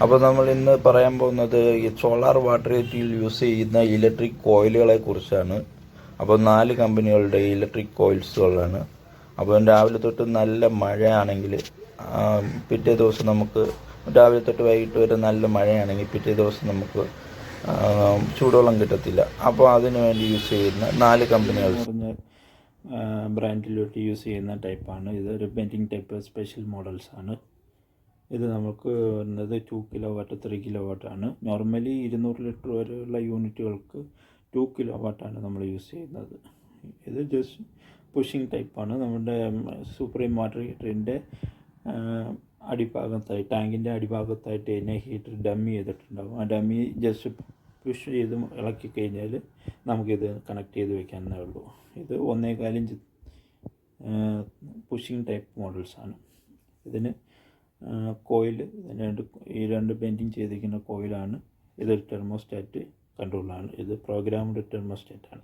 അപ്പോൾ നമ്മൾ ഇന്ന് പറയാൻ പോകുന്നത് ഈ സോളാർ വാട്ടർ ഹീറ്റിൽ യൂസ് ചെയ്യുന്ന ഇലക്ട്രിക് കോയിലുകളെ കുറിച്ചാണ്. അപ്പോൾ 4 കമ്പനികളുടെ ഇലക്ട്രിക് കോയിൽസുകളാണ്. അപ്പോൾ രാവിലെ തൊട്ട് നല്ല മഴയാണെങ്കിൽ പിറ്റേ ദിവസം നമുക്ക് രാവിലെ തൊട്ട് വൈകിട്ട് വരെ നല്ല മഴയാണെങ്കിൽ പിറ്റേ ദിവസം നമുക്ക് ചൂടുവെള്ളം കിട്ടത്തില്ല. അപ്പോൾ അതിനു വേണ്ടി യൂസ് ചെയ്യുന്ന 4 കമ്പനികൾ ബ്രാൻഡിലോട്ട് യൂസ് ചെയ്യുന്ന ടൈപ്പാണ്. ഇതൊരു ബെൻഡിങ് ടൈപ്പ് സ്പെഷ്യൽ മോഡൽസാണ്. ഇത് നമുക്ക് വരുന്നത് 2 കിലോ വാട്ട് 3 കിലോ വാട്ടാണ്. നോർമലി 200 ലിറ്റർ വരെയുള്ള യൂണിറ്റുകൾക്ക് 2 കിലോ വാട്ടാണ് നമ്മൾ യൂസ് ചെയ്യുന്നത്. ഇത് ജസ്റ്റ് പുഷിങ് ടൈപ്പാണ്. നമ്മുടെ സുപ്രീം വാട്ടർ ഹീറ്ററിൻ്റെ അടിഭാഗത്തായി ടാങ്കിൻ്റെ അടിഭാഗത്തായിട്ട് തന്നെ ഹീറ്റർ ഡമ്മി ചെയ്തിട്ടുണ്ടാകും. ആ ഡമ്മി ജസ്റ്റ് പുഷ് ചെയ്ത് ഇളക്കി കഴിഞ്ഞാൽ നമുക്കിത് കണക്ട് ചെയ്ത് വെക്കാനേ ഉള്ളൂ. ഇത് 1.25 ഇഞ്ച് പുഷിങ് ടൈപ്പ് മോഡൽസാണ്. ഇതിന് കോയിൽ ഈ രണ്ട് ബെൻഡിങ് ചെയ്തിരിക്കുന്ന കോയിലാണ്. ഇതൊരു തെർമോസ്റ്റാറ്റ് കൺട്രോളാണ്. ഇത് പ്രോഗ്രാംഡ് തെർമോസ്റ്റാറ്റാണ്.